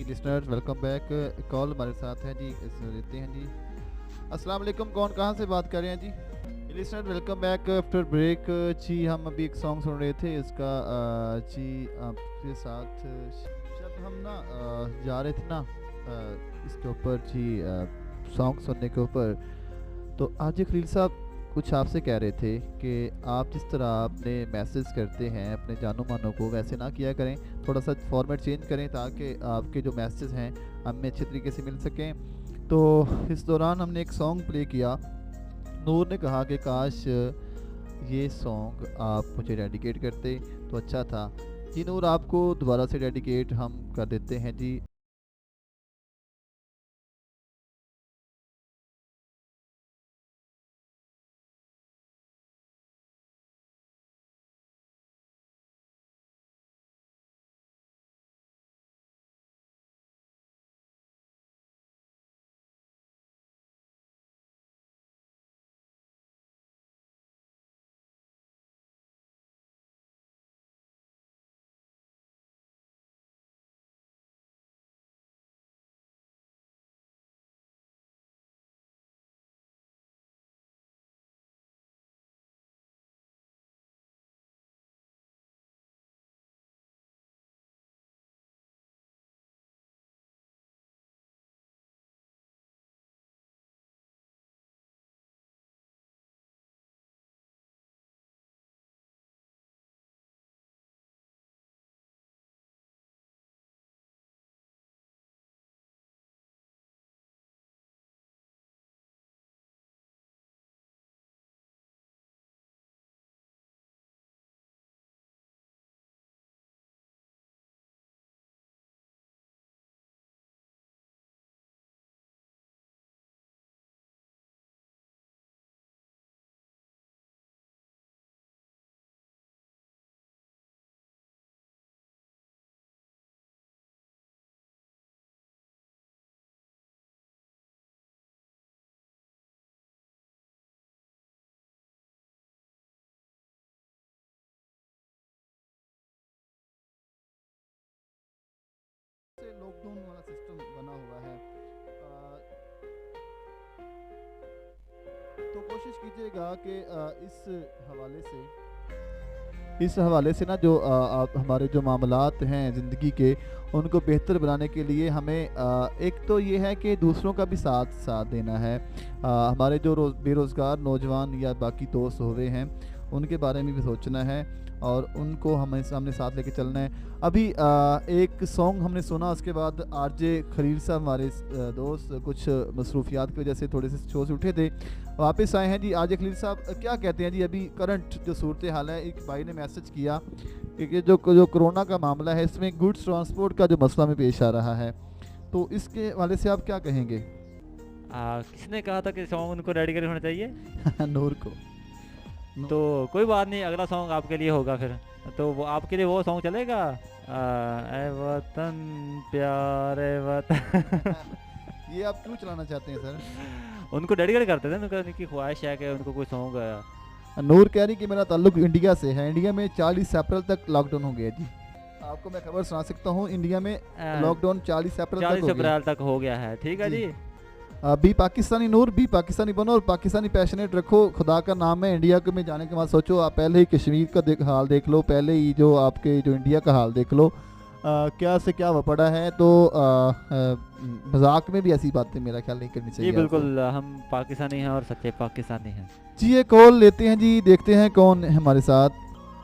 Listeners welcome back. Call हमारे साथ है जी, लेते हैं जी। अस्सलाम वालेकुम, कौन कहाँ से बात कर रहे हैं जी? Listener welcome back after break. जी हम अभी एक सॉन्ग सुन रहे थे इसका जी आपके साथ जब हम ना जा रहे थे ना इसके ऊपर जी सॉन्ग सुनने के ऊपर, तो आज खलील साहब कुछ आपसे कह रहे थे कि आप जिस तरह आपने मैसेज करते हैं अपने जानू मानों को वैसे ना किया करें, थोड़ा सा फॉर्मेट चेंज करें ताकि आपके जो मैसेज हैं हमें अच्छे तरीके से मिल सकें। तो इस दौरान हमने एक सॉन्ग प्ले किया। नूर ने कहा कि काश ये सॉन्ग आप मुझे डेडिकेट करते तो अच्छा था। जी नूर, आपको दोबारा से डेडिकेट हम कर देते हैं जी। लॉकडाउन वाला सिस्टम बना हुआ है, तो कोशिश कीजिएगा कि इस हवाले से ना जो आप हमारे जो मामलात हैं ज़िंदगी के उनको बेहतर बनाने के लिए हमें एक तो ये है कि दूसरों का भी साथ देना है। हमारे जो बेरोज़गार नौजवान या बाकी दोस्त हुए हैं उनके बारे में भी सोचना है और उनको हमें सामने साथ लेके चलना है। अभी एक सॉन्ग हमने सुना, उसके बाद आरजे खलील साहब हमारे दोस्त कुछ मसरूफियात की वजह से थोड़े से शो से उठे थे, वापस आए हैं जी। आरजे खलील साहब क्या कहते हैं जी अभी करंट जो सूरत हाल है? एक भाई ने मैसेज किया कि जो कोरोना का मामला है इसमें गुड्स ट्रांसपोर्ट का जो मसला में पेश आ रहा है, तो इसके वाले से आप क्या कहेंगे? किसने कहा था कि सॉन्ग उनको डेडिकेट होना चाहिए? नूर को। तो कोई बात नहीं, अगला सॉन्ग आपके लिए होगा फिर। तो वो आपके लिए वो सॉन्ग चलेगा, ए वतन प्यारे वतन। ये आप क्यों चलाना चाहते हैं सर? उनको डेडिकेट करते थे, उनकी ख्वाहिश है कि उनको कोई सॉन्ग। नूर कह रही कि मेरा ताल्लुक इंडिया से है, इंडिया में 40 अप्रैल तक लॉकडाउन हो गया जी। आपको मैं खबर सुना सकता हूँ, इंडिया में लॉकडाउन 40 अप्रैल तक हो गया है। ठीक है जी। बी पाकिस्तानी नूर, बी पाकिस्तानी बनो और पाकिस्तानी पैशनेट रखो, खुदा का नाम है। इंडिया में जाने के बाद सोचो, आप पहले ही कश्मीर का हाल देख लो, पहले ही जो आपके जो इंडिया का हाल देख लो, क्या से क्या पड़ा है। तो मजाक में भी ऐसी बातें मेरा ख्याल नहीं करनी चाहिए। जी बिल्कुल, हम पाकिस्तानी हैं और सच्चे पाकिस्तानी हैं जी। ये कॉल लेते हैं जी, देखते हैं कौन है हमारे साथ।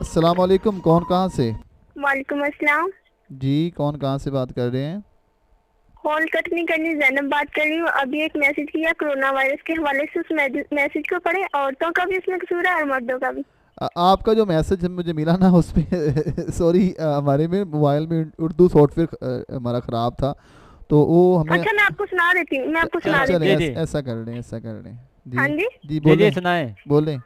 अस्सलाम वालेकुम, कौन कहाँ से? वालेकुम अस्सलाम जी, कौन कहाँ से बात कर रहे हैं? कॉल कट नहीं करनी, जैनब बात कर रही हूँ। अभी एक मैसेज किया कोरोना वायरस के हवाले से, उस मैसेज को पढ़े। औरतों का भी इसमें कसूर है और मर्दों का भी। आपका जो मैसेज मुझे मिला ना उसमें सॉरी, हमारे में मोबाइल में उर्दू सॉफ्टवेयर हमारा ख़राब था, तो वो हमें। अच्छा, मैं आपको सुना देती हूँ, मैं आपको सुना देती हूँ। ऐसा कर लें, ऐसा कर लें जी। हाँ जी जी बोले, सुनाएं। बोले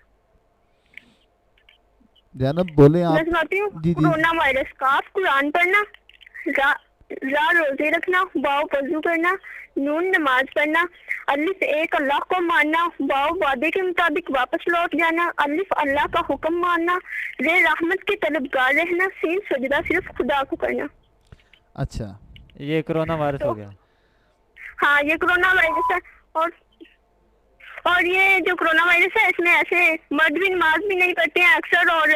जैनब, बोले आप। मैं सुनाती हूँ। कोरोना वायरस का कुरान पढ़ना, रोजे रखना, बाव वजू करना, नून नमाज पढ़ना, अलिफ एक अल्लाह को मानना, बाव वादे के मुताबिक वापस लौट जाना, अलिफ अल्लाह का हुक्म मानना, रे रहमत के तलबगार रहना, सीन सजदा सिर्फ खुदा को करना। अच्छा, ये कोरोना वायरस तो हो गया। हाँ, ये कोरोना वायरस है। और ये जो कोरोना वायरस है, इसमें ऐसे मर्द भी नमाज भी नहीं पढ़ते हैं अक्सर, और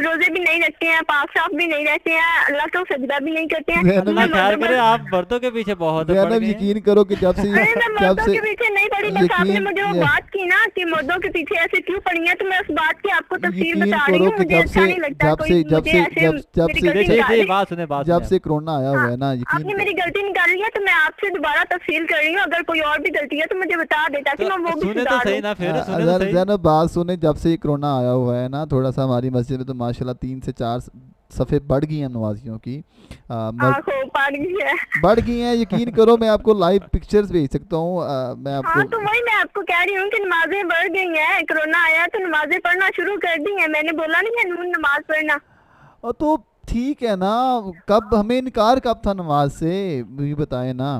रोजे भी नहीं रखते हैं, पाक साफ भी नहीं रहते हैं, अल्लाह को सजदा भी नहीं करते हैं। ज़ैनब अल्लाह मैं ख्याल मर्दों करे, पर- आप मर्दों के पीछे बहुत पड़ ज़ैनब गए हैं। यकीन करो कि जब से अरे मैं जब मर्दों से के पीछे नहीं पड़ी, बस आपने यकीन मुझे वो बात की ना कि मर्दों के पीछे ऐसे क्यों पड़ी है, तो मैं उस बात की आपको तफसीर यकीन बता रही करो हूँ। कि मुझे जब अच्छा से नहीं लगता जब कोई से जब मुझे से ऐसे जब जब मेरी से गलती जी निकाल जी, ली। बात सुने जब से कोरोना आया हुआ है ना, आपने यकीन मेरी गलती निकाली है, तो मैं आपसे दोबारा तफसील कर रही हूँ। अगर कोई और भी गलती है तो मुझे बता दे, ताकि मैं वो भी सुने तो सुधार सही लूं। ना, फिर सुने तो सही। ज़ैनब बात सुने, जब से ये कोरोना आया हुआ है ना, थोड़ा सा हमारी मस्जिद में तो माशाल्लाह 3 से 4 सफ़े बढ़ गई हैं नमाजियों की। आंखों पार गई है। बढ़ गई हैं, यकीन करो मैं आपको लाइव पिक्चर्स भेज सकता हूँ। मैं हाँ, आपको तो वही मैं आपको कह रही हूँ कि नमाजें बढ़ गई हैं। कोरोना आया तो नमाजें पढ़ना शुरू कर दी हैं। मैंने बोला नहीं है नून नमाज पढ़ना। तो ठीक है ना, कब हमें इनकार कब था नमाज से, ये बताएं ना।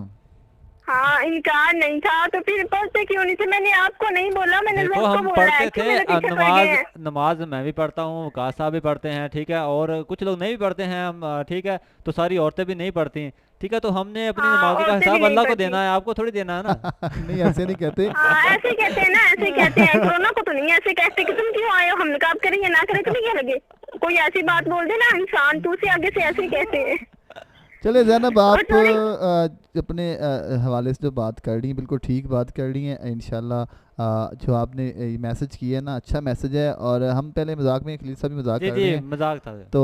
हाँ, इनकार नहीं था, तो फिर पढ़ते क्यों नहीं थे? मैंने आपको नहीं बोला, मैंने देखो, सबको हम बोला है। पढ़ते क्यों थे, मेरे पीछे पड़ गए नमाज हैं? नमाज मैं भी पढ़ता हूँ, वकास साहब भी पढ़ते हैं, ठीक है, और कुछ लोग नहीं भी पढ़ते हैं, हम ठीक है, तो सारी औरतें भी नहीं पढ़ती, ठीक है, तो हमने अपनी हाँ, नमाजों का औरतें भी हिसाब नहीं अल्लाह को पढ़ती। देना है, आपको थोड़ी देना है ना। नहीं ऐसे नहीं कहते। हाँ, ऐसे कहते हैं ना, ऐसे कहते हैं। कोरोना को तो नहीं ऐसे कहते कि तुम क्यों आए हो, हम नकाब करें या ना करें, तुम्हें क्या लगे? कोई ऐसी बात बोल दे ना इंसान, तो उसे आगे से ऐसे ही कहते हैं। चले ज़ैनब, आप थोड़ी- अपने हवाले से जो बात कर रही हैं बिल्कुल ठीक बात कर रही हैं। इंशाल्लाह जो आपने ये मैसेज किया है ना, अच्छा मैसेज है। और हम पहले मजाक में, खलील साहब भी मजाक जी कर जी, रहे हैं, मजाक था। तो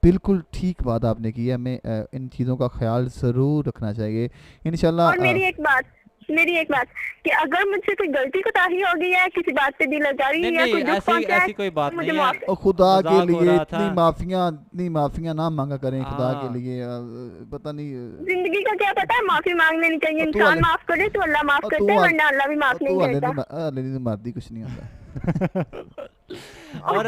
बिल्कुल ठीक बात आपने की है। हमें इन चीज़ों का ख्याल ज़रूर रखना चाहिए इंशाल्लाह। और मेरी एक बात कि अगर मुझसे कोई गलती कोताही हो गई है, किसी बात पे दिल लगा रही नहीं है या नहीं, कोई दुख ऐसी पहुंचा ऐसी है, कोई बात मुझे नहीं है। माफ। और खुदा के मजाक हो लिए रहा था। इतनी माफियाँ ना मांगा करें, खुदा के हाँ। लिए। पता नहीं जिंदगी का क्या पता है, माफी मांग लेनी चाहिए। और तू इंसान वाले- माफ करे तो अल्लाह माफ और करता तू है, वाले- वरना अल्लाह भी माफ नहीं करता। नहीं मारती कुछ नहीं होता। और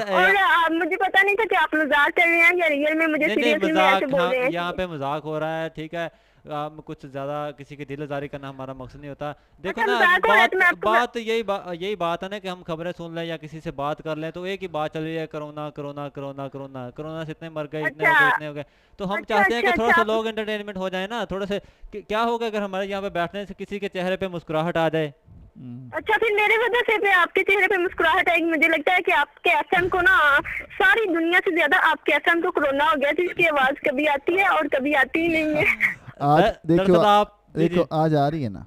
मुझे पता नहीं था कि आप मजाक कर रहे हैं या रियल में मुझे नहीं नहीं, सीरियसली में ऐसे मजाक, बोल हाँ, रहे हैं। यहाँ पे मजाक हो रहा है, ठीक है, कुछ ज्यादा किसी की दिलजारी करना हमारा मकसद नहीं होता। देखो अच्छा, ना, मजाक हो रहा है तो मैं आपको बात यही बात है ना कि हम खबरें सुन लें या किसी से बात कर लें, तो एक ही बात चल रही है, corona corona corona corona, corona से इतने मर गए, इतने हो गए, अच्छा। इतने हो गए। तो हम अच्छा, चाहते हैं कि अच्छा, थोड़ा सा अच्छा। लोग एंटरटेनमेंट हो जाए ना, थोड़ा से क्या होगा अगर हमारे यहाँ पे बैठने से किसी के चेहरे पे मुस्कुराहट आ जाए। अच्छा, फिर मेरे वजह से फिर आपके चेहरे पे मुस्कुराहट आएगी। मुझे लगता है कि आपके एफएम को ना, सारी दुनिया से ज्यादा आपके एफएम को कोरोना हो गया, जिसकी आवाज कभी आती है और कभी आती ही नहीं है। आज देखो, दरअसल आप जी, देखो जी। आज आ रही है ना।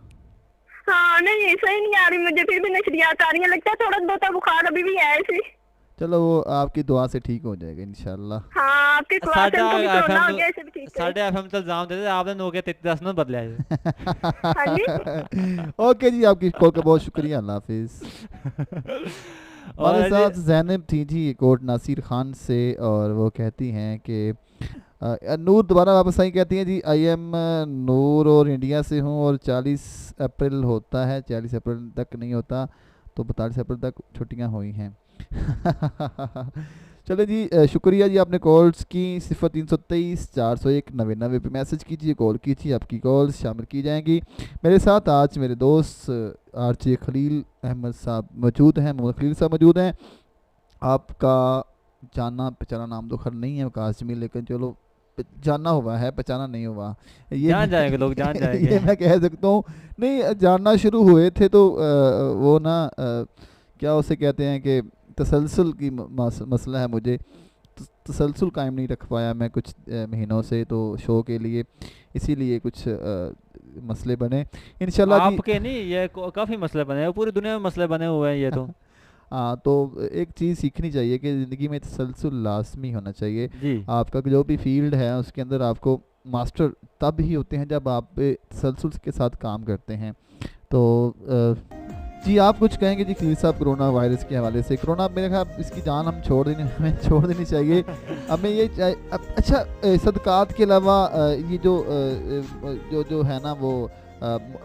हाँ, नहीं सही नहीं आ रही, मुझे फिर भी नशरियात आ रही है। लगता है थोड़ा बहुत बुखार अभी भी है ऐसे। चलो वो आपकी दुआ से ठीक हो जाएगा इंशाल्लाह। हाँ, आपके क्लास साडा को भी कोरोना हो FM गया, ऐसे भी ठीक है। साढ़े FM तो इल्जाम देते आपने नोके 10 न बदले है। हाँ जी। ओके जी, आपकी कॉल का बहुत शुक्रिया, अल्लाह हाफिज़। हमारे और साथ ज़ैनब थी जी कोट नासिर खान से, और वो कहती हैं कि नूर दोबारा वापस आई, कहती हैं जी आई एम नूर और इंडिया से हूँ, और 40 अप्रैल होता है, 40 अप्रैल तक नहीं होता, तो 42 अप्रैल तक छुट्टियाँ हुई हैं। चले जी, शुक्रिया जी, आपने कॉल्स की। 0323 401 99 पे मैसेज कीजिए, कॉल कीजिए, आपकी कॉल्स शामिल की जाएंगी। मेरे साथ आज मेरे दोस्त आरजे खलील अहमद साहब मौजूद हैं, मोहम्मद खलील साहब मौजूद हैं। आपका जाना पहचाना नाम तो खैर नहीं है काजमी, लेकिन चलो जानना हुआ है, पहचाना नहीं हुआ, ये जान जाएंगे लोग, जान जाएंगे। ये मैं कह सकता हूँ। नहीं, जानना शुरू हुए थे तो वो ना क्या उसे कहते हैं कि तसलसल की मसला है, मुझे तसलसल कायम नहीं रख पाया मैं कुछ महीनों से, तो शो के लिए, इसीलिए कुछ मसले बने। इंशाल्लाह जी आपके नहीं, ये काफी मसले बने हैं, पूरी दुनिया में मसले बने हुए हैं ये तो। हाँ, तो एक चीज़ सीखनी चाहिए कि ज़िंदगी में तसलसल लाजमी होना चाहिए। जी आपका जो भी फील्ड है उसके अंदर आपको मास्टर तब ही होते हैं जब आप तसलसल के साथ काम करते हैं। तो जी आप कुछ कहेंगे जी खलील साहब कोरोना वायरस के हवाले से? कोरोना मेरे ख्याल इसकी जान हम हमें छोड़ देनी चाहिए। हमें ये अच्छा, सदकात के अलावा ये जो है ना वो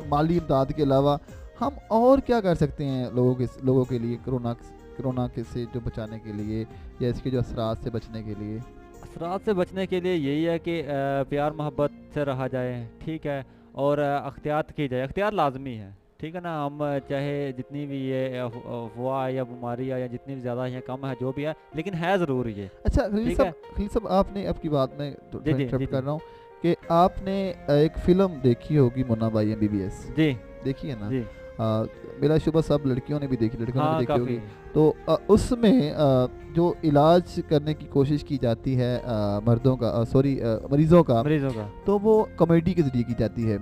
माली इमदाद के अलावा हम और क्या कर सकते हैं लोगों के लिए कोरोना के से जो बचाने के लिए, या इसके जो असरात से बचने के लिए? असरात से बचने के लिए यही है कि प्यार मोहब्बत से रहा जाए, ठीक है, और अख्तियात की जाए, अख्तियात लाजमी है, ठीक है ना। हम चाहे जितनी भी ये अफवाह या बीमारी या जितनी भी ज़्यादा या कम है, जो भी है, लेकिन है ज़रूर ये। अच्छा खलील ठीक साहब, आपने आपकी बात में जी, जी, इंटरप्ट जी, कर रहा हूँ कि आपने एक फ़िल्म देखी होगी मुन्ना भाई MBBS, जी देखी है ना? जी। मेरा शुभ सब लड़कियों ने भी देखी, लड़कियों ने भी हाँ देखी होगी। काफ़ी। तो उसमें जो इलाज करने की कोशिश की जाती है मर्दों का, सॉरी मरीज़ों का, मरीजों का। तो वो कॉमेडी के ज़रिए की जाती है।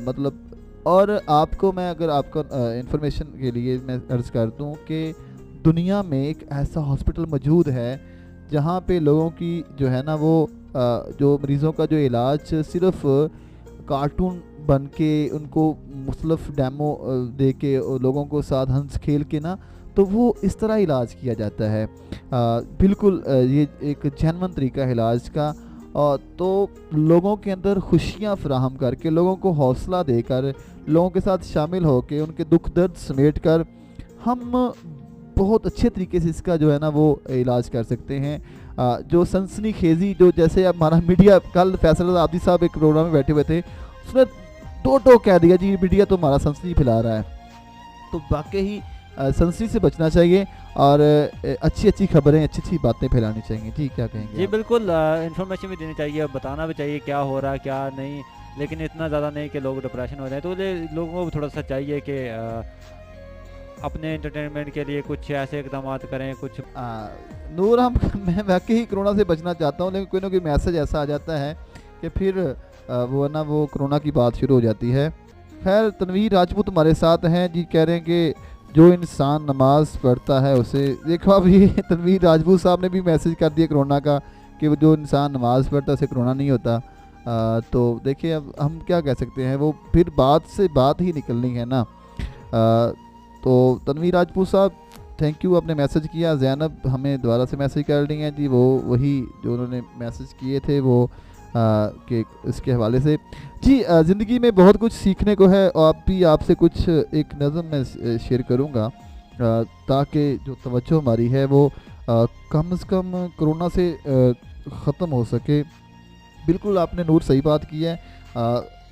मतलब और आपको मैं अगर आपको इंफॉर्मेशन के लिए मैं अर्ज़ कर दूं कि दुनिया में एक ऐसा हॉस्पिटल मौजूद है जहां पे लोगों की जो है ना वो जो मरीज़ों का जो इलाज सिर्फ कार्टून बन के उनको मुख्तलिफ डेमो दे के और लोगों को साथ हंस खेल के ना, तो वो इस तरह इलाज किया जाता है। बिल्कुल ये एक जेन्युइन तरीका है इलाज का। तो लोगों के अंदर खुशियाँ फराहम करके, लोगों को हौसला देकर, लोगों के साथ शामिल होकर, उनके दुख दर्द समेट कर हम बहुत अच्छे तरीके से इसका जो है ना वो इलाज कर सकते हैं। जो सनसनी खेजी, जो जैसे अब हमारा मीडिया, कल फैसल आब्दी साहब एक प्रोग्राम में बैठे हुए थे, उसने टो कह दिया जी मीडिया तो हमारा सनसनी फैला रहा है। तो वाकई ही सनसनी से बचना चाहिए और अच्छी अच्छी खबरें, अच्छी अच्छी बातें फैलानी चाहिए। जी क्या कहेंगे जी आप? बिल्कुल, इन्फॉर्मेशन भी देनी चाहिए, बताना भी चाहिए क्या हो रहा है क्या नहीं, लेकिन इतना ज़्यादा नहीं कि लोग डिप्रेशन हो जाए। तो लोगों को भी थोड़ा सा चाहिए कि अपने एंटरटेनमेंट के लिए कुछ ऐसे इकदाम करें कुछ। नूर हम मैं वाकई ही कोरोना से बचना चाहता हूँ, लेकिन कोई ना कोई मैसेज ऐसा आ जाता है कि फिर वो ना वो कोरोना की बात शुरू हो जाती है। खैर, तनवीर राजपूत हमारे साथ हैं जी, कह रहे हैं कि जो इंसान नमाज पढ़ता है उसे, देखो अभी तनवीर राजपूत साहब ने भी मैसेज कर दिया कोरोना का कि वो जो इंसान नमाज पढ़ता है उसे कोरोना नहीं होता। तो देखिए अब हम क्या कह सकते हैं, वो फिर बात से बात ही निकलनी है ना। तो तनवीर राजपूत साहब थैंक यू, आपने मैसेज किया। ज़ैनब हमें दोबारा से मैसेज कर रही हैं जी, वो वही जो उन्होंने मैसेज किए थे वो कि इसके हवाले से। जी ज़िंदगी में बहुत कुछ सीखने को है, और आप भी आपसे कुछ एक नज़म में शेयर करूँगा ताकि जो तवज्जो हमारी है वो कम से कम कोरोना से ख़त्म हो सके। बिल्कुल आपने नूर सही बात की है।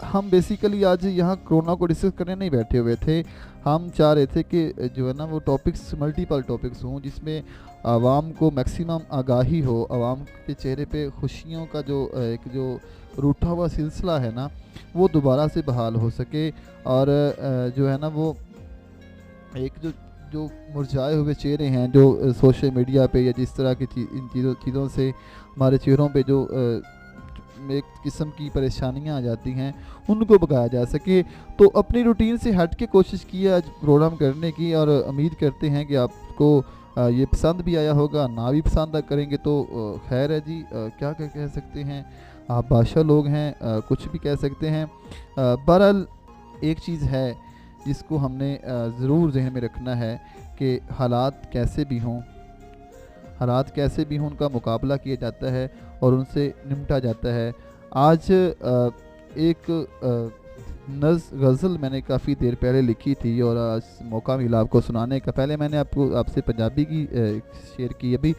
हम बेसिकली आज यहाँ कोरोना को डिस्कस करने नहीं बैठे हुए थे, हम चाह रहे थे कि जो है ना वो टॉपिक्स, मल्टीपल टॉपिक्स हों जिसमें आवाम को मैक्सिमम आगाही हो, आवाम के चेहरे पे खुशियों का जो एक जो रूठा हुआ सिलसिला है ना वो दोबारा से बहाल हो सके, और जो है ना वो एक जो मुरझाए हुए चेहरे हैं जो सोशल मीडिया पे या जिस तरह की इन चीज़ों से हमारे चेहरों पे जो एक किस्म की परेशानियां आ जाती हैं उनको भगाया जा सके। तो अपनी रूटीन से हट के कोशिश की आज प्रोग्राम करने की, और उम्मीद करते हैं कि आपको ये पसंद भी आया होगा। ना भी पसंद करेंगे तो खैर है जी, क्या क्या कह सकते हैं, आप बादशाह लोग हैं, कुछ भी कह सकते हैं। बहरहाल एक चीज़ है जिसको हमने ज़रूर जहन में रखना है कि हालात कैसे भी हों, हालात कैसे भी हों उनका मुकाबला किया जाता है और उनसे निपटा जाता है। आज एक गज़ल मैंने काफ़ी देर पहले लिखी थी और आज मौका मिला आपको सुनाने का। पहले मैंने आपसे पंजाबी की शेयर की, अभी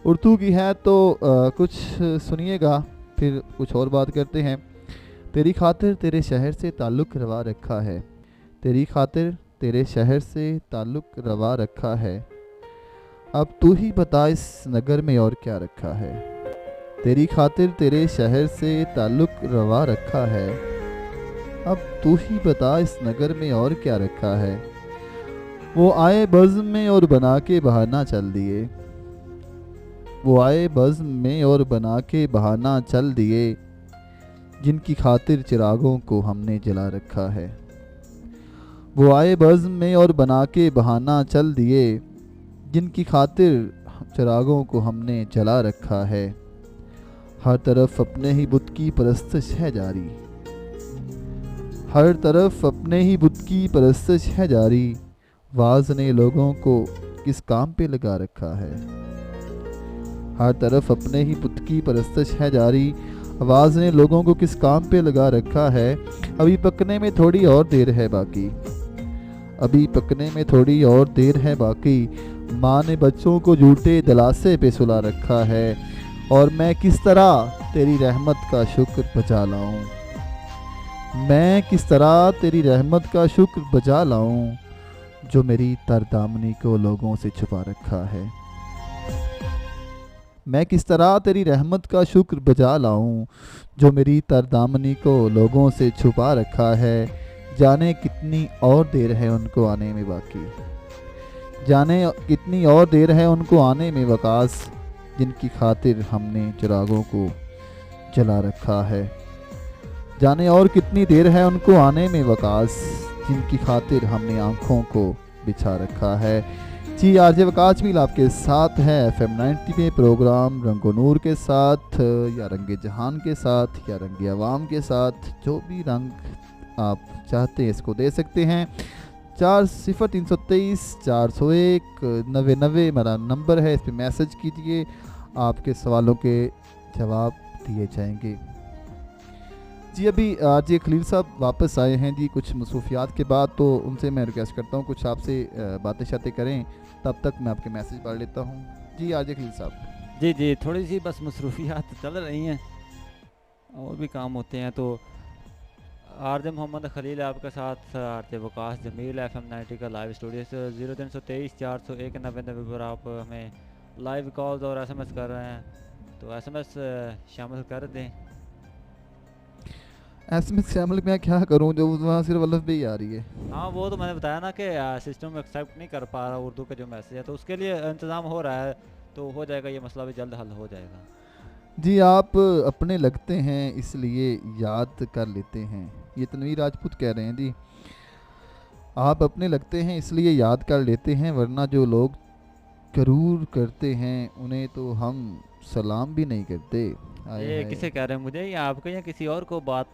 उर्दू की है, तो कुछ सुनिएगा फिर कुछ और बात करते हैं। तेरी खातिर तेरे शहर से ताल्लुक़ रवा रखा है, तेरी खातिर तेरे शहर से ताल्लुक़ रवा रखा है, अब तू ही बता इस नगर में और क्या रखा है। तेरी खातिर तेरे शहर से ताल्लुक़ रवा रखा है, अब तू ही बता इस नगर में और क्या रखा है। वो आए बज़्म में और बना के बहाना चल दिए, वो आए बज़्म में और बना के बहाना चल दिए, जिनकी खातिर चिरागों को हमने जला रखा है। वो आए बज़्म में और बना के बहाना चल दिए, जिनकी खातिर चिरागों को हमने जला रखा है। हर तरफ अपने ही बुत की परस्तश है जारी, हर तरफ अपने ही बुत की परस्तश है जारी, वाज़ ने लोगों को किस काम पे लगा रखा है। हर तरफ अपने ही बुत की परस्तश है जारी, वाज़ ने लोगों को किस काम पे लगा रखा है। अभी पकने में थोड़ी और देर है बाकी, अभी पकने में थोड़ी और देर है बाकी, माँ ने बच्चों को झूठे दिलासे पे सुला रखा है, और मैं किस तरह तेरी रहमत का शुक्र बजा लाऊं, मैं किस तरह तेरी रहमत का शुक्र बजा लाऊं, जो मेरी तरदामनी को लोगों से छुपा रखा है। मैं किस तरह तेरी रहमत का शुक्र बजा लाऊं, जो मेरी तरदामनी को लोगों से छुपा रखा है। जाने कितनी और देर है उनको आने में बाकी, जाने कितनी और देर है उनको आने में वकास, जिनकी खातिर हमने चिरागों को जला रखा है। जाने और कितनी देर है उनको आने में वकास, जिनकी खातिर हमने आंखों को बिछा रखा है। जी आरजे वकास मील आपके साथ है FM 90 में प्रोग्राम रंगो नूर के साथ, या रंगे जहान के साथ, या रंगे अवाम के साथ, जो भी रंग आप चाहते हैं इसको दे सकते हैं। 40 323 401 99 मेरा नंबर है, इस पर मैसेज कीजिए, आपके सवालों के जवाब दिए जाएंगे। जी अभी आज खलील साहब वापस आए हैं जी कुछ मसरूफियात के बाद, तो उनसे मैं रिक्वेस्ट करता हूँ कुछ आपसे बातें शातें करें, तब तक मैं आपके मैसेज पढ़ लेता हूँ। जी आज खलील साहब। जी थोड़ी सी बस मसरूफियात चल रही हैं और भी काम होते हैं। तो आरजे मोहम्मद खलील आपके साथ, आरजे वकास जमील FM 90 का लाइव स्टूडियो से 0323 401 99 पर आप हमें लाइव कॉल्स और SMS कर रहे हैं, तो SMS शामिल कर दें। SMS शामिल मैं क्या करूं, जो वहाँ सिर्फ अल्फ भी आ रही है। हाँ वो तो मैंने बताया ना कि सिस्टम एक्सेप्ट नहीं कर पा रहा उर्दू का जो मैसेज है, तो उसके लिए इंतज़ाम हो रहा है, तो हो जाएगा, ये मसला भी जल्द हल हो जाएगा। जी आप अपने लगते हैं इसलिए याद कर लेते हैं, ये तनवीर राजपूत कह रहे हैं जी। आप अपने लगते हैं इसलिए याद कर लेते हैं, वरना जो लोग गरूर करते हैं उन्हें तो हम सलाम भी नहीं करते। ये किसे कह रहे हैं, मुझे या आपको या किसी और को? बात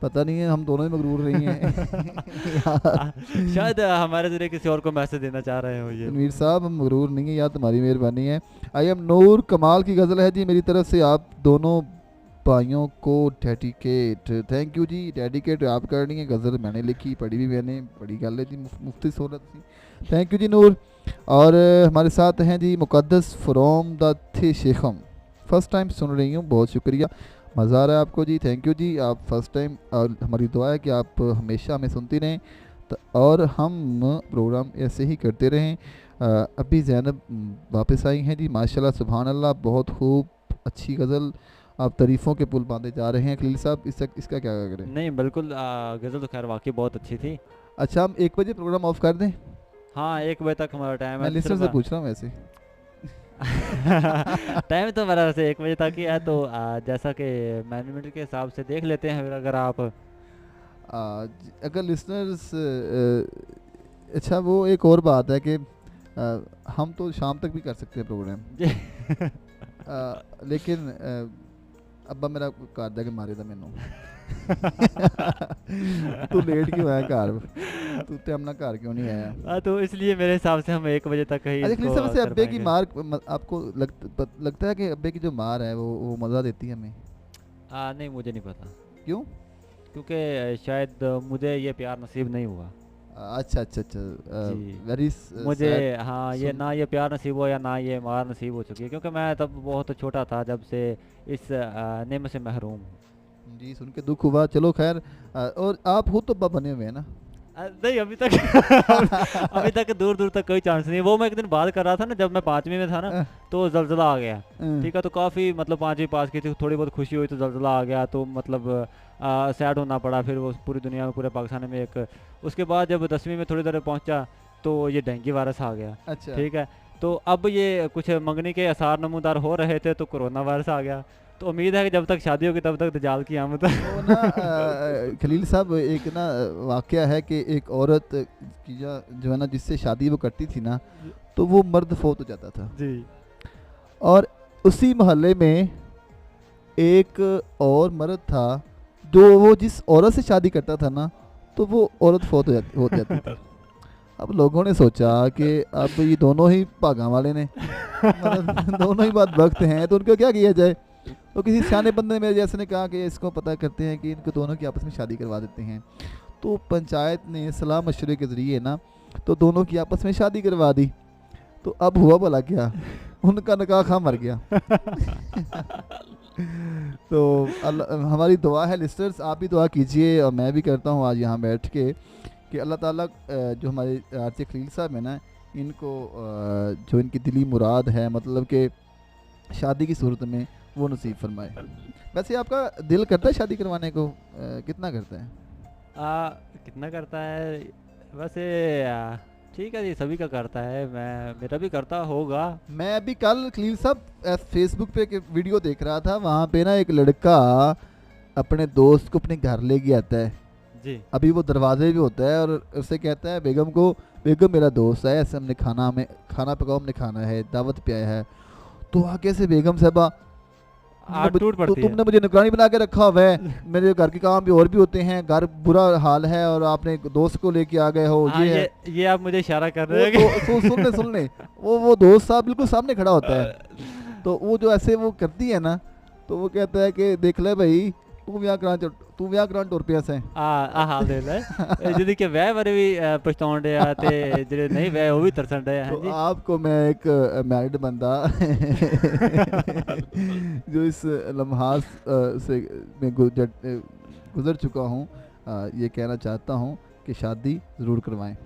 पता नहीं है, हम दोनों ही मगरूर रही हैं। शायद हमारे जरिए किसी और को मैसेज देना चाह रहे हो। ये तनवीर साहब हम मगरूर नहीं है, या तुम्हारी मेहरबानी है। आई एम नूर कमाल की गज़ल है जी मेरी तरफ से आप दोनों भाइयों को dedicate. Thank you ji, dedicate आप करनी है, गज़ल मैंने लिखी, पढ़ी भी मैंने, बड़ी गल है जी, मुफ्ती सोहरत थी। थैंक यू जी नूर। और हमारे साथ हैं जी मुकद्दस फ्रॉम द थे शेखम, फर्स्ट टाइम सुन रही हूँ, बहुत शुक्रिया, मज़ा आ रहा है आपको जी, थैंक यू जी, आप फर्स्ट टाइम। और हमारी दुआ है कि आप हमेशा हमें सुनती रहें और हम प्रोग्राम ऐसे ही करते रहें। अभी ज़ैनब वापस आई हैं जी, माशाल्लाह सुभान अल्लाह, बहुत खूब, अच्छी गज़ल, आप तारीफ़ों के पुल बांधे जा रहे हैं। खलील साहब इसका क्या करें? नहीं बिल्कुल, गज़ल तो खैर वाकई बहुत अच्छी थी। अच्छा हम 1 बजे प्रोग्राम ऑफ कर दें? हाँ 1 बजे तक हमारा टाइम है। मैं लिस्टर से पूछ रहा हूँ वैसे। टाइम तो मेरा वैसे 1 बजे तक ही है, तो जैसा कि मैनेजमेंट के हिसाब से देख लेते हैं। अगर आप अगर लिसनर्स, अच्छा वो एक और बात है कि हम तो शाम तक भी कर सकते हैं प्रोग्राम। लेकिन अब्बा मेरा घर जाके मारे था मैनू। तू लेट क्यों आया घर, तू ते अपना घर क्यों नहीं आया? तो इसलिए मेरे हिसाब से हम 1 बजे तक ही इसको सबसे अब्बे की मार आपको लगता है कि अब्बे की जो मार है वो मज़ा देती है हमें? नहीं मुझे नहीं पता। क्यों? क्योंकि शायद मुझे ये प्यार नसीब नहीं हुआ। अच्छा वेरी मुझे हाँ ये ना ये प्यार नसीब हुआ या ना ये मार नसीब हो चुकी है, क्योंकि मैं तब बहुत छोटा था जब से इस नेमत से महरूम हूँ। जी सुन के दुख हुआ। चलो खैर, और आप खुद तो बने हुए हैं ना? नहीं अभी तक अभी तक दूर दूर तक कोई चांस नहीं। वो मैं एक दिन बात कर रहा था ना, जब मैं 5वीं में था ना, तो जलजला आ गया। ठीक है, तो काफ़ी मतलब 5वीं पास की थी, थोड़ी बहुत खुशी हुई, तो जलजला आ गया, तो मतलब सैड होना पड़ा। फिर वो पूरी दुनिया में, पूरे पाकिस्तान में एक, उसके बाद जब 10वीं में थोड़ी देर पहुंचा तो ये डेंगू वायरस आ गया। अच्छा ठीक है, तो अब ये कुछ मंगनी के आसार नमूदार हो रहे थे, तो कोरोना वायरस आ गया। तो उम्मीद है कि जब तक शादी होगी तब तक दजाल की आमद। वो ना खलील साहब एक ना वाक़या है कि एक औरत की जो है ना, जिससे शादी वो करती थी ना, तो वो मर्द फौत हो जाता था जी। और उसी मोहल्ले में एक और मर्द था जो वो जिस औरत से शादी करता था ना, तो वो औरत फौत हो जाती थी। अब लोगों ने सोचा कि अब ये दोनों ही भागा वाले ने, मतलब दोनों ही बात वक्त हैं, तो उनको क्या किया जाए। तो किसी सियाने बंदे मेरे जैसे ने कहा कि इसको पता करते हैं कि इनको दोनों की आपस में शादी करवा देते हैं। तो पंचायत ने सलाह मशवरे के ज़रिए ना तो दोनों की आपस में शादी करवा दी। तो अब हुआ भला क्या, उनका निकाह खा मर गया। तो हमारी दुआ है लिस्टर्स, आप भी दुआ कीजिए और मैं भी करता हूँ आज यहाँ बैठ के कि अल्लाह ताला जो हमारे आरजे खलील साहब हैं ना, इनको जो इनकी दिली मुराद है, मतलब कि शादी की सूरत में वो नसीब फरमाए। वैसे आपका दिल करता है शादी करवाने को, कितना करता है? कितना करता है वैसे ठीक है जी, सभी का करता है, मेरा भी करता होगा। मैं अभी कल खलील साहब फेसबुक पे एक वीडियो देख रहा था, वहाँ पे ना एक लड़का अपने दोस्त को अपने घर ले गया आता है जी। अभी वो दरवाजे भी होता है और उससे कहता है बेगम को, बेगम मेरा दोस्त है, ऐसे हमने खाना पकाओ, हमने खाना है, दावत पे आया है। तो आगे से बेगम साहबा टूट पड़ती है। तुमने मुझे नौकरानी बना के रखा हुआ है, मेरे घर के काम भी और भी होते हैं, घर बुरा हाल है और आपने दोस्त को लेके आ गए हो। हाँ, ये आप मुझे इशारा कर रहे हैं। सुनने वो दोस्त साहब बिल्कुल सामने खड़ा होता है, तो वो जो ऐसे वो करती है ना, तो वो कहता है कि देख ले भाई तू ਵਿਆਹ ਕਰਾਉਣ ਟੁਰ ਪਿਆ ਸੈਂ। ਹਾਲ ਦੇ ਲੈ ਜਿਹਦੀ ਕਿ ਵਿਆਹ ਬਾਰੇ ਵੀ ਪਛਤਾਉਣ ਡਿਆ ਤੇ ਜਿਹੜੇ ਨਹੀਂ ਵਿਆਹ ਉਹ ਵੀ ਤਰਸਣ ਡਿਆ। तो आपको मैं एक मैरिड बंदा जो इस लम्हात से मैं गुजर चुका हूँ, ये कहना चाहता हूँ कि शादी ज़रूर करवाएं।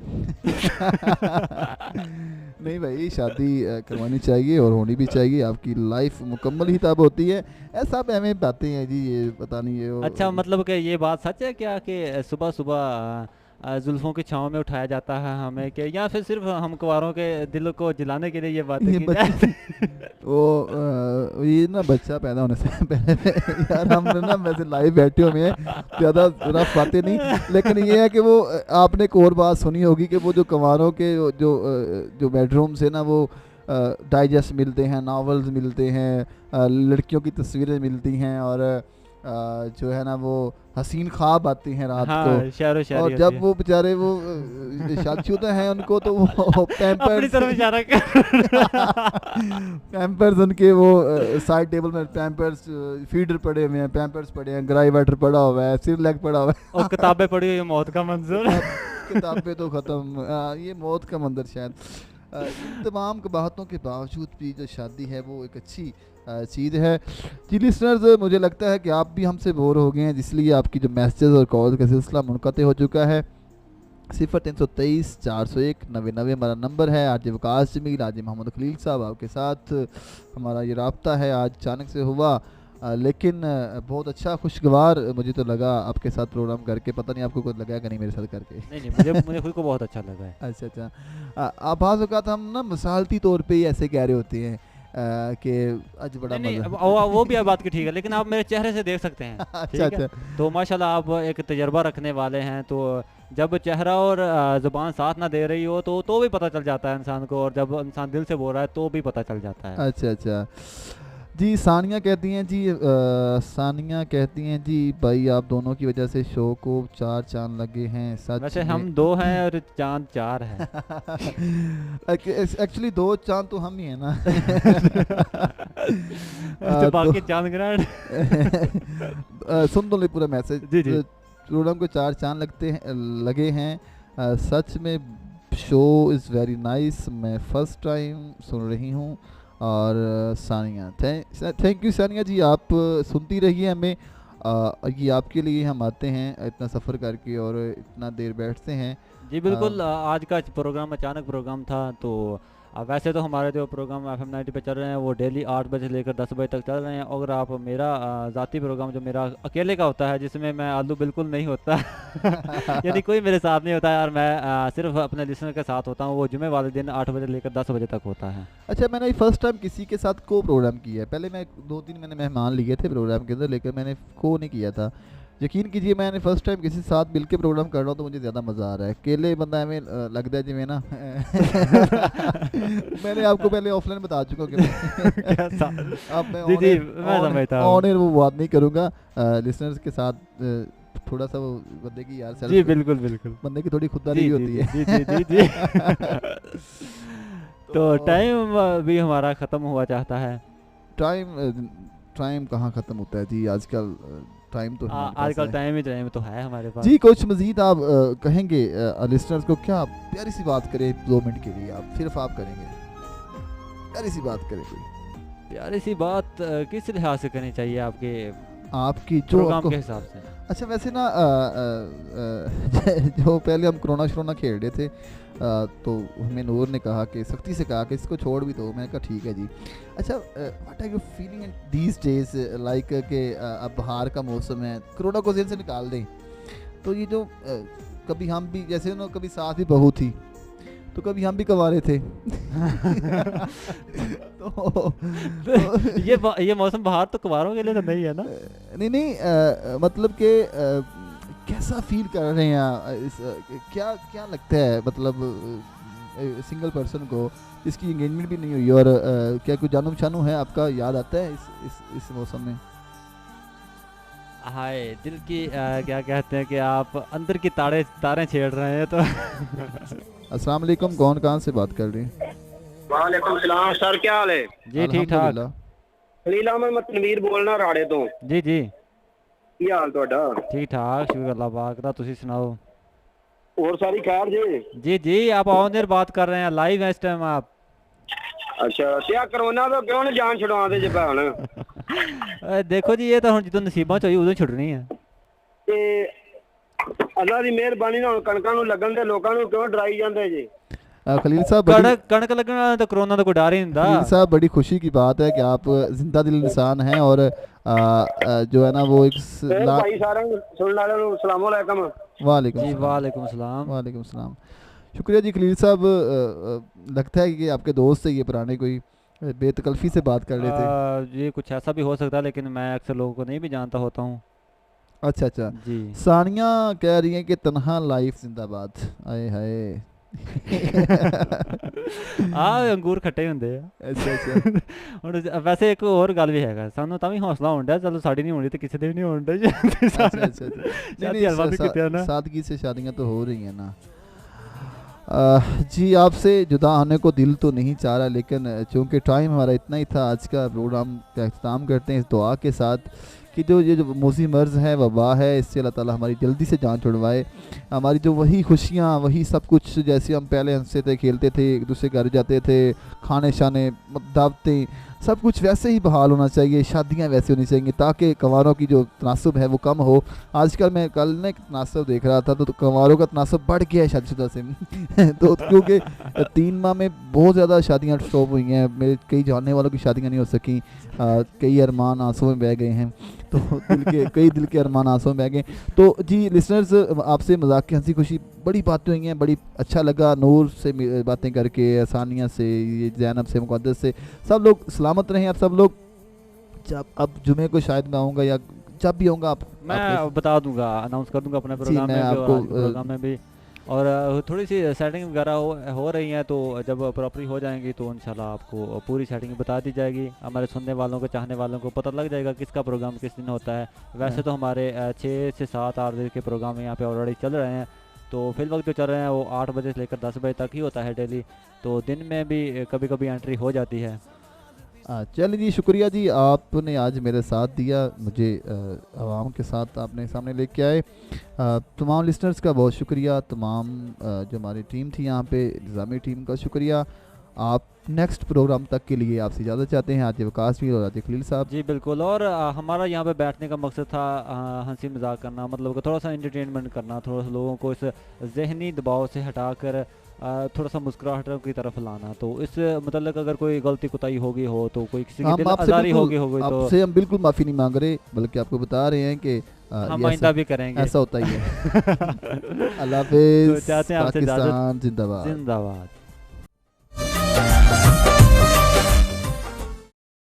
नहीं भाई, शादी करवानी चाहिए और होनी भी चाहिए, आपकी लाइफ मुकम्मल ही तब होती है। ऐसा हमें बातें हैं जी, ये पता नहीं है। अच्छा, मतलब कि ये बात सच है क्या कि सुबह सुबह जुल्फों की छाँव में उठाया जाता है हमें, कि या फिर सिर्फ हम कुंवारों के दिल को जिलाने के लिए ये बातें की जाती? ये ना बच्चा पैदा होने से पहले यार हम ना वैसे लाइव बैठे हुए हैं, ज़्यादा रफ बातें नहीं, लेकिन ये है कि वो आपने एक और बात सुनी होगी कि वो जो कुंवारों के जो बेडरूम से ना वो डाइजेस्ट मिलते हैं, नावल्स मिलते हैं, लड़कियों की तस्वीरें मिलती हैं और जो है ना वो हसीन ख्वाब आती हैं रात को। और जब वो बेचारे वो शादीशुदा हैं उनको तो वो पैम्पर्स उनके वो साइड टेबल में पैम्पर्स फीडर पड़े हुए हैं, पैम्पर्स पड़े हैं, ग्राई वाटर पड़ा हुआ है, सिर लेग पड़ा हुआ है और किताबें पड़ी हुई है, मौत का मंजर। किताबें तो ख़त्म, ये मौत का मंजर शायद। तमाम कबाहतों के बावजूद भी जो शादी है वो एक अच्छी चीज़ है। जी लिसनर्स, मुझे लगता है कि आप भी हमसे बोर हो गए हैं, जिसलिए आपकी जो मैसेज और कॉल का सिलसिला मुनक़ते हो चुका है। 0323 401 99 हमारा नंबर है। आज वकास जमील, आज मोहम्मद खलील साहब आपके साथ हमारा ये रब्ता है, आज अचानक से हुआ, लेकिन बहुत अच्छा खुशगवार मुझे तो लगा आपके साथ प्रोग्राम करके। पता नहीं आपको कुछ लगा कि नहीं मेरे साथ करके? नहीं, मुझे खुद को बहुत अच्छा लगा है। अच्छा, आप बाज़ औक़ात हम ना मिसालती तौर पे ही ऐसे कह रहे होते हैं कि आज बड़ा नहीं, वो भी बात की ठीक है, लेकिन आप मेरे चेहरे से देख सकते हैं। अच्छा। तो माशाल्लाह आप एक तजर्बा रखने वाले हैं, तो जब चेहरा और ज़ुबान साथ ना दे रही हो तो भी पता चल जाता है इंसान को, और जब इंसान दिल से बोल रहा है तो भी पता चल जाता है। अच्छा जी। सानिया कहती हैं जी भाई आप दोनों की वजह से शो को 4 चांद लगे हैं। सच वैसे हम 2 हैं और चांद 4 है। एक्चुअली 2 चांद तो हम ही हैं ना। तो बाकी चांद ग्रहण। सुन दो ले पूरा मैसेज। जी। प्रोग्राम को 4 चांद लगे हैं। सच में शो इज़ वेरी नाइस, मैं फर्स्ट टाइम सुन रही हूँ। और सानिया, थैंक यू सानिया जी, आप सुनती रहिए हमें। ये आपके लिए हम आते हैं इतना सफ़र करके और इतना देर बैठते हैं। जी बिल्कुल। आज का प्रोग्राम अचानक प्रोग्राम था, तो वैसे तो हमारे जो प्रोग्राम FM 90 पे चल रहे हैं वो डेली 8 बजे लेकर 10 बजे तक चल रहे हैं। अगर आप मेरा ज़ाती प्रोग्राम जो मेरा अकेले का होता है, जिसमें मैं आलू बिल्कुल नहीं होता यानी कोई मेरे साथ नहीं होता है और मैं सिर्फ अपने लिसनर के साथ होता हूँ, वो जुमे वाले दिन 8 बजे लेकर 10 बजे तक होता है। अच्छा, मैंने फर्स्ट टाइम किसी के साथ को प्रोग्राम किया है। पहले मैं 2-3 मैंने मेहमान लिए थे प्रोग्राम के अंदर, लेकिन मैंने को नहीं किया था। यकीन कीजिए, मैंने फर्स्ट टाइम किसी साथ मिल के प्रोग्राम कर रहा हूँ तो मुझे ज़्यादा मज़ा आ रहा है। अकेले बंदा हमें लगता है जिमें ना मैंने आपको पहले ऑफलाइन बता चुका हूँ कि अब मैं ऑन एयर वो बात नहीं करूँगा लिसनर्स के साथ। थोड़ा सा वो बंदे की यार जी बिल्कुल बंदे की थोड़ी खुददारी भी होती है। जी। तो टाइम भी हमारा ख़त्म हुआ चाहता है। टाइम कहाँ ख़त्म होता है जी, आजकल टाइम तो आजकल टाइम तो है हमारे पास। जी कुछ मजीद आप कहेंगे लिसनर्स को? क्या प्यारी सी बात करें 2 मिनट के लिए, आप सिर्फ आप करेंगे? प्यारी सी बात करें कोई प्यारी सी बात किस लिहाज से करनी चाहिए आपके? आपकी जो प्रोग्राम आपको के हिसाब से। अच्छा वैसे ना जो पहले हम कोरोना शरोना खेल रहे थे तो हमें नूर ने कहा कि सख्ती से कहा कि इसको छोड़ भी दो। मैंने कहा ठीक है जी। अच्छा what are you feeling in these days like कि अब बाहर का मौसम है, कोरोना को जेहन से निकाल दें तो ये जो कभी हम भी जैसे ना कभी साथ भी बहू थी तो कभी हम भी कमा रहे थे ये मौसम बाहर तो कुंवारों के लिए तो नहीं है ना। नहीं मतलब कि कैसा फील कर रहे हैं क्या क्या लगता है मतलब सिंगल पर्सन को जिसकी एंगेजमेंट भी नहीं हुई और क्या कोई जानू पहचानू है आपका याद आता है इस मौसम में? हाय दिल की क्या कहते हैं कि आप अंदर की तारें छेड़ रहे हैं तो अस्सलाम वालेकुम, कौन कहाँ से बात कर रहे हैं? वालेकुम सलाम सर, क्या हाल है? जी ठीक ठाक। खलील अहमद मैं तनवीर बोलना राड़े तो। जी जी ਕੀ ਹਾਲ ਤੁਹਾਡਾ? ठीक ठाक शुक्र अल्लाह पाक दा, तुसी सुनाओ। और सारी खैर जी? जी जी आप ऑन एयर बात कर रहे हैं, लाइव है इस टाइम आप। अच्छा क्या कोरोना तो क्यों नहीं जान छुड़वाते जे भैन? देखो जी ये तो हुण ਜਦੋਂ ਨਸੀਬਾਂ ਚ ਹੋਈ ਉਦੋਂ ਛੁੱਟਣੀ ਹੈ। ਤੇ ਅੱਲਾ ਦੀ ਮਿਹਰਬਾਨੀ ਨਾਲ ਕਣਕਾਂ ਨੂੰ ਲੱਗਣ ਦੇ ਲੋਕਾਂ ਨੂੰ ਕਿਉਂ ਡਰਾਈ ਜਾਂਦੇ ਜੀ? खलील साहब कणक लगना तो कोरोना तो कोई डर ही नहीं था। खलील साहब बड़ी खुशी की बात है कि आप जिंदा दिल इंसान हैं और जो है ना वो एक भाई सारे सुनने वालों को अस्सलाम वालेकुम। वालेकुम सलाम। शुक्रिया जी खलील साहब। लगता है कि आपके दोस्त है ये पुराने कोई बेतकल्फी से बात कर रहे थे। ये कुछ ऐसा भी हो सकता है लेकिन मैं अक्सर लोगों को नहीं भी जानता होता हूँ। अच्छा जी सानिया कह रही हैं कि तन्हा लाइफ जिंदाबाद। आए हाय अंगूर खट्टे ਹੁੰਦੇ ਆ। अच्छा ਹੁਣ ਵੈਸੇ ਇੱਕ ਹੋਰ ਗੱਲ ਵੀ ਹੈਗਾ, ਸਾਨੂੰ ਤਾਂ ਵੀ ਹੌਸਲਾ ਹੁੰਦਾ ਚਲੋ ਸਾਡੀ ਨਹੀਂ ਹੋਣੀ ਤੇ ਕਿਸੇ ਦੇ ਵੀ ਨਹੀਂ ਹੋਣ ਡਈ। अच्छा सादगी से शादियां तो हो रही हैं ना। जी आपसे जुदा होने को दिल तो नहीं चाह रहा लेकिन चूँकि टाइम हमारा इतना ही था, आज का प्रोग्राम का अख्ताम करते हैं इस दुआ के साथ कि जो ये जो मौसी मर्ज़ है वबा है इससे अल्लाह ताला हमारी जल्दी से जान छुड़वाए। हमारी जो वही खुशियाँ वही सब कुछ जैसे हम पहले हंसते थे खेलते थे एक दूसरे घर जाते थे खाने शाने दावतें सब कुछ वैसे ही बहाल होना चाहिए, शादियाँ वैसे होनी चाहिए ताकि कंवारों की जो तनासब है वो कम हो। आजकल मैं कल ना एक तनासब देख रहा था तो कंवारों का तनासब बढ़ गया है शादीशुदा से तो क्योंकि 3 माह में बहुत ज़्यादा शादियाँ स्टॉप हुई हैं, मेरे कई जानने वालों की शादियाँ नहीं हो सकी, कई अरमान आंसू में बह गए हैं तो दिल के अरमान आंसू में बह गए। तो जी लिसनर्स आपसे मजाक की हंसी खुशी बड़ी बातें हुई हैं, बड़ी अच्छा लगा नूर से बातें करके, सानिया से, ये जैनब से, मुक़द्दस से, सब लोग सलामत रहें आप सब लोग। जब अब जुमे को शायद मैं आऊँगा या जब भी आऊँगा मैं बता दूंगा, अनाउंस कर दूंगा अपने प्रोग्राम में भी और थोड़ी सी सेटिंग वगैरह हो रही हैं तो जब प्रॉपर्ली हो जाएंगी तो इंशाल्लाह आपको पूरी सेटिंग बता दी जाएगी। हमारे सुनने वालों को चाहने वालों को पता लग जाएगा किसका प्रोग्राम किस दिन होता है। वैसे तो हमारे 6 से 7-8 दिन के प्रोग्राम यहाँ पे ऑलरेडी चल रहे हैं, तो फिल वक्त जो चल रहे हैं वो 8 बजे से लेकर 10 बजे तक ही होता है डेली, तो दिन में भी कभी कभी एंट्री हो जाती है। चलिए जी शुक्रिया जी, आपने आज मेरे साथ दिया, मुझे आवाम के साथ आपने सामने लेके आए। तमाम लिसनर्स का बहुत शुक्रिया, तमाम जो हमारी टीम थी यहाँ पे इंतज़ामी टीम का शुक्रिया। आप नेक्स्ट प्रोग्राम तक के लिए आपसे इजाज़त चाहते हैं। आज वकास भी और आज खलील साहब। जी बिल्कुल, और हमारा यहाँ पे बैठने का मकसद था हंसी मजाक करना, मतलब थोड़ा सा एंटरटेनमेंट करना, थोड़ा सा लोगों को इस जहनी दबाव से हटाकर थोड़ा सा मुस्कुराहट की तरफ लाना। तो इस मतलब अगर कोई गलती कोताही होगी हो तो कोई किसी की दिल आज़ारी होगी तो आपसे हम बिल्कुल माफ़ी नहीं मांग रहे, बल्कि आपको बता रहे हैं कि हम आइंदा भी करेंगे, ऐसा होता ही है। अल्लाह हाफ़िज़, पाकिस्तान जिंदाबाद।